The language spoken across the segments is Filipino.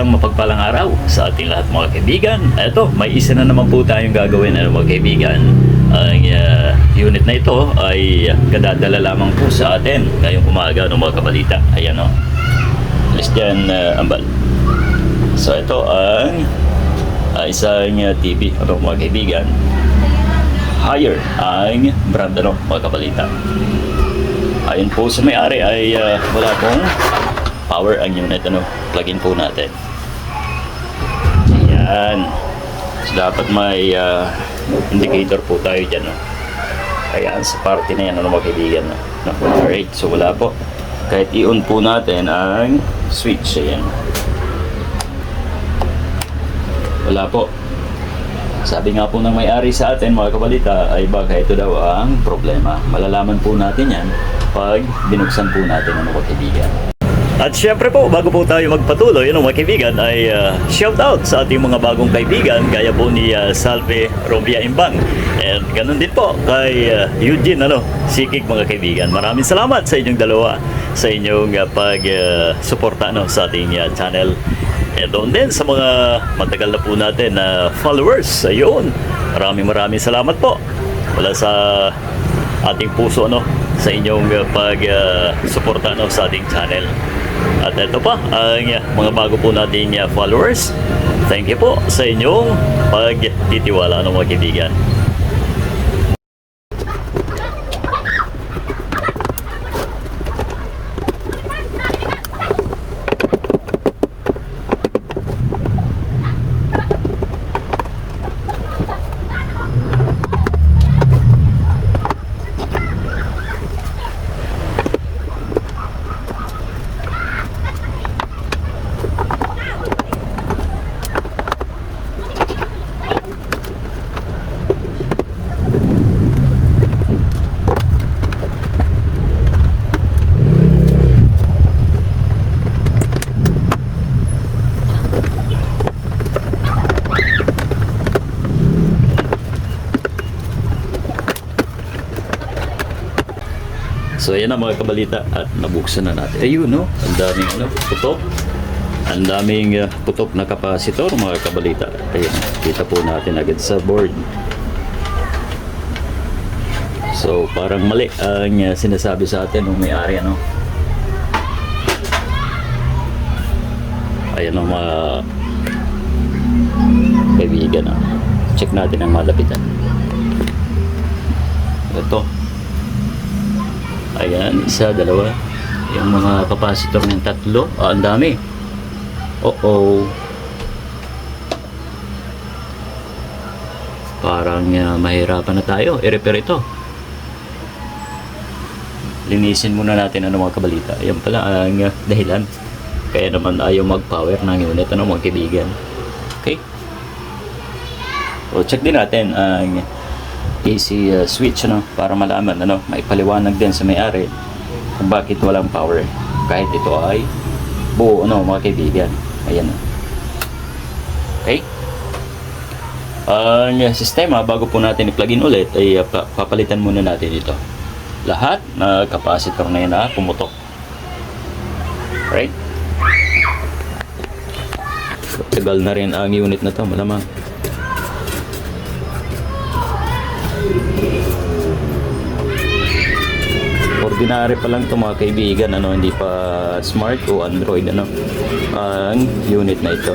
Mapagpalang araw sa ating lahat mga kaibigan. Ito, may isa na naman po tayong gagawin mga kaibigan. Ang unit na ito ay kadadala lamang po sa atin ngayong umaga ng mga kabalita. Ayan o. Alis dyan, ambal. So ito ang isang TV mga kaibigan. Higher ang brand mga kabalita. Ayon po sa may-ari ay wala pong power ang unit. Plug-in po natin. Ayan. So, dapat may indicator po tayo dyan. Ayan, sa party na yan, mga kaibigan. Alright, so wala po. Kahit i-on po natin ang switch. Ayan. Wala po. Sabi nga po ng may-ari sa atin, mga kabalita, ay baka ito daw ang problema. Malalaman po natin yan pag binuksan po natin mga kaibigan. At syempre po, bago po tayo magpatuloy, mga kaibigan, ay shout out sa ating mga bagong kaibigan, gaya po ni Salve Robia Imbang. And ganun din po kay Eugene Sikik, mga kaibigan. Maraming salamat sa inyong dalawa sa inyong pag-suporta sa ating channel. And doon din sa mga matagal na po natin na followers. Ayun, maraming salamat po. Wala sa ating puso sa inyong pag-suporta sa ating channel. At ito pa ang mga bago po nating followers. Thank you po sa inyong pagtitiwala mga kaibigan. So ayan na mga kabalita at nabuksan na natin. Ayun ang daming putok. Ang daming putok na kapasitor mga kabalita. Ayun, kita po natin agad sa board. So parang mali ang sinasabi sa atin ng may-ari Ayan mga kaibigan Check natin ang malapitan. Ito. Ayan, isa, dalawa. Yung mga kapasitor ng tatlo. Ang dami. Parang mahirapan na tayo. I-repair ito. Linisin muna natin mga kabalita. Ayan pala ang dahilan. Kaya naman ayaw mag-power ng unit mga kaibigan. Okay? So, check din natin ang AC switch para malaman may paliwanag din sa may-ari kung bakit walang power kahit ito ay buo mga kaibigan. Ayan okay. Ang sistema bago po natin i-plug in ulit ay papalitan muna natin ito lahat na capacitor na yan pumutok. Right, tagal na rin ang unit na to malamang. Ordinary pa lang ito mga kaibigan hindi pa smart o Android ang unit na ito.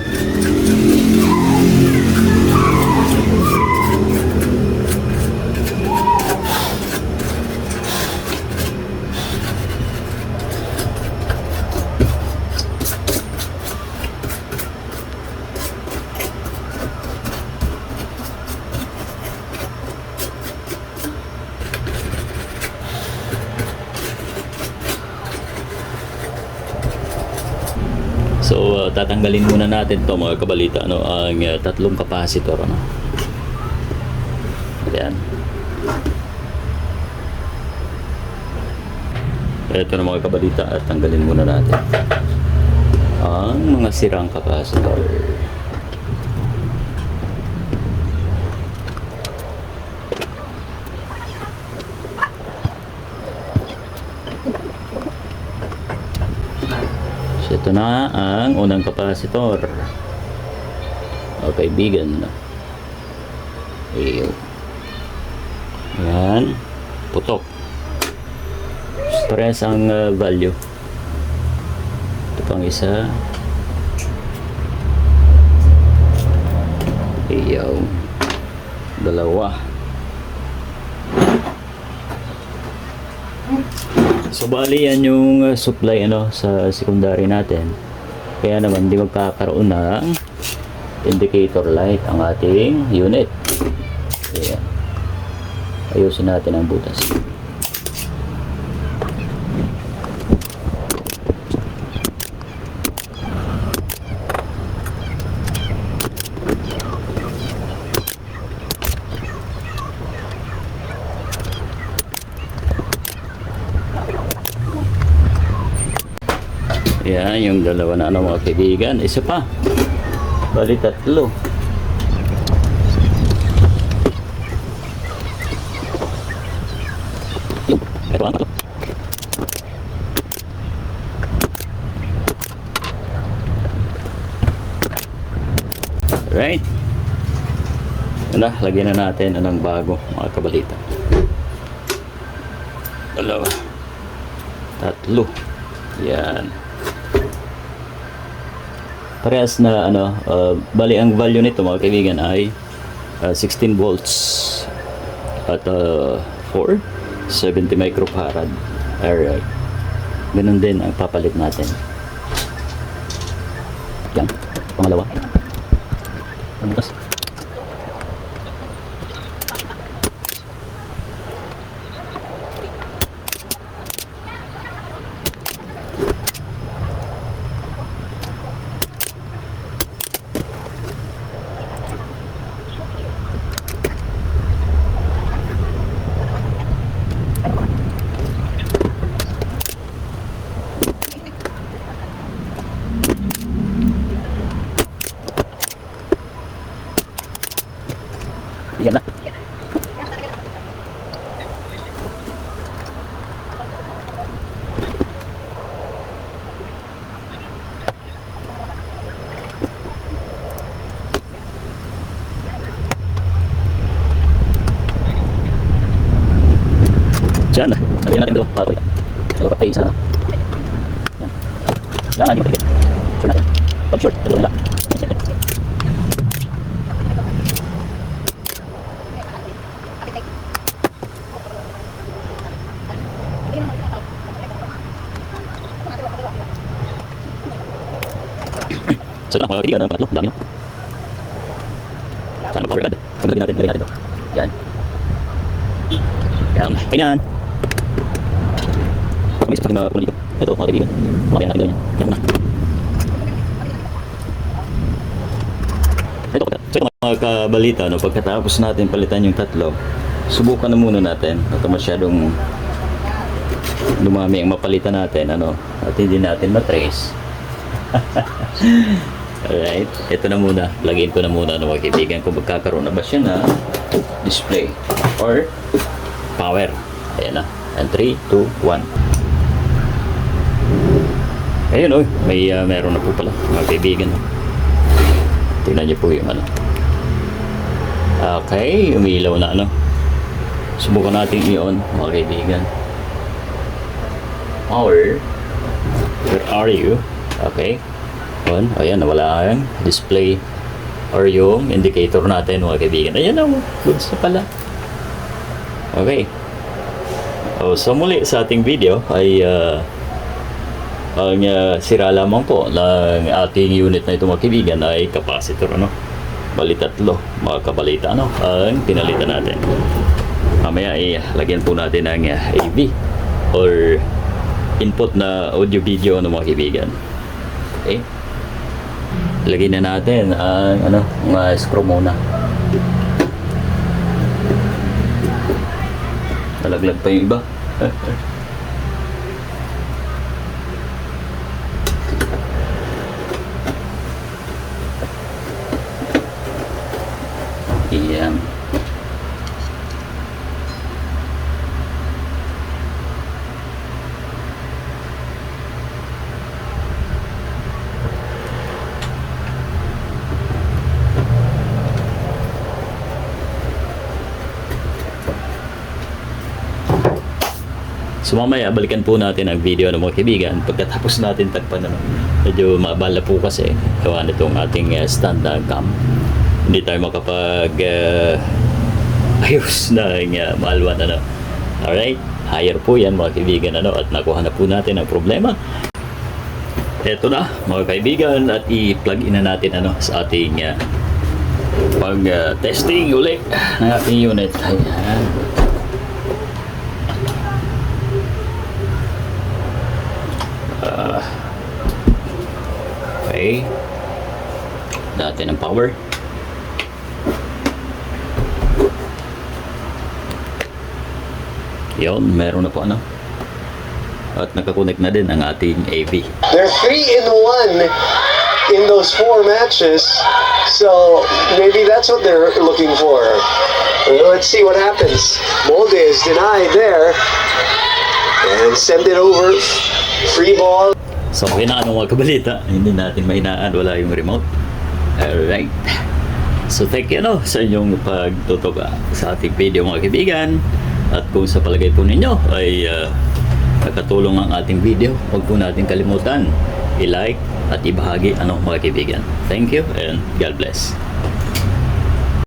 So tatanggalin muna natin to mga kabalita ang tatlong capacitor Ayan. Ito na mga kabalita at tanggalin muna natin ang mga sirang capacitor. Ito na ang unang kapasitor. O kaibigan. Iyo. Yan. Putok. Parehas ang value. Ito pang isa. Iyo. Dalawa. So bali yan yung supply sa secondary natin. Kaya naman di magkakaroon ng indicator light ang ating unit. Ayan. Ayusin natin ang butas. Yan, yung dalawa na mga kaibigan. Isa pa. Bali tatlo. Ito ang tatlo. Alright. Wala, lagyan na natin anong bago mga kabalita. Dalawa. Tatlo. Yan. Parehas na bali ang value nito mga kaibigan ay 16 volts at 470 microfarad. Alright. Ganun din ang papalit natin. Yan. Pangalawa. Pangalawa. Yan na. Diyan na. Sabihin natin dito. Para ito patay isa na. Yan. Yan ang ipagigit. Sure natin. Pag short, ito lang. So lang, mga kaibigan ng pangatlo, dami no? Sana mag-power agad. Lagyan natin ito. Yan. Yan. Ganyan. May isa pa rin dito. Ito, mga kaibigan. Makaya natin ganyan. Yan na. Ito, so ito mga kabalita, pagkatapos natin palitan yung tatlo, subukan na muna natin. Ito masyadong dumami ang mapalitan natin, at hindi natin matrace. Alright, ito na muna. Lagyan ko na muna mga kaibigan kung magkakaroon na ba siya na display or power. Ayan na. And 3, 2, 1. Ayun may meron na po pala mga kaibigan. Tingnan niyo po yung Okay, umilaw na Subukan natin i-on mga kaibigan. Power. Where are you? Okay. On. Ayan, nawala ang display or yung indicator natin mga kaibigan. Ayan goods na pala. Okay. So muli sa ating video ay ang sira lamang po ng ating unit na ito mga kaibigan ay capacitor bali tatlo mga kabalita ang pinalitan natin. Mamaya ay lagyan po natin ng AV or input na audio video mga kaibigan. Okay. Lagyan na natin ang mga screw muna. Nalaglag pa yung iba. Iyan. So mamaya, balikan po natin ang video ng mga kaibigan. Pagkatapos natin tagpan, medyo mabala po kasi gawa nitong ating stand cam. Hindi tayo makapag ayos na maalwan. Alright, higher po yan mga kaibigan, at nakuha na po natin ang problema. Eto na mga kaibigan, at i-plug in na natin sa ating pag-testing ulit ng ating unit. Ayan. Okay, natin ang power. Yun, meron na po at nakakonect na din ang ating AV. They're 3-in-1 in those 4 matches, so maybe that's what they're looking for. Let's see what happens. Molde is denied there and send it over. Free ball. So okay na mga kabalita, hindi natin mainaan, wala yung remote. Alright. So thank you sa inyong pagtutok sa ating video mga kaibigan. At kung sa palagay po ninyo ay nakatulong ang ating video, huwag po natin kalimutan i-like at ibahagi mga kaibigan. Thank you and God bless.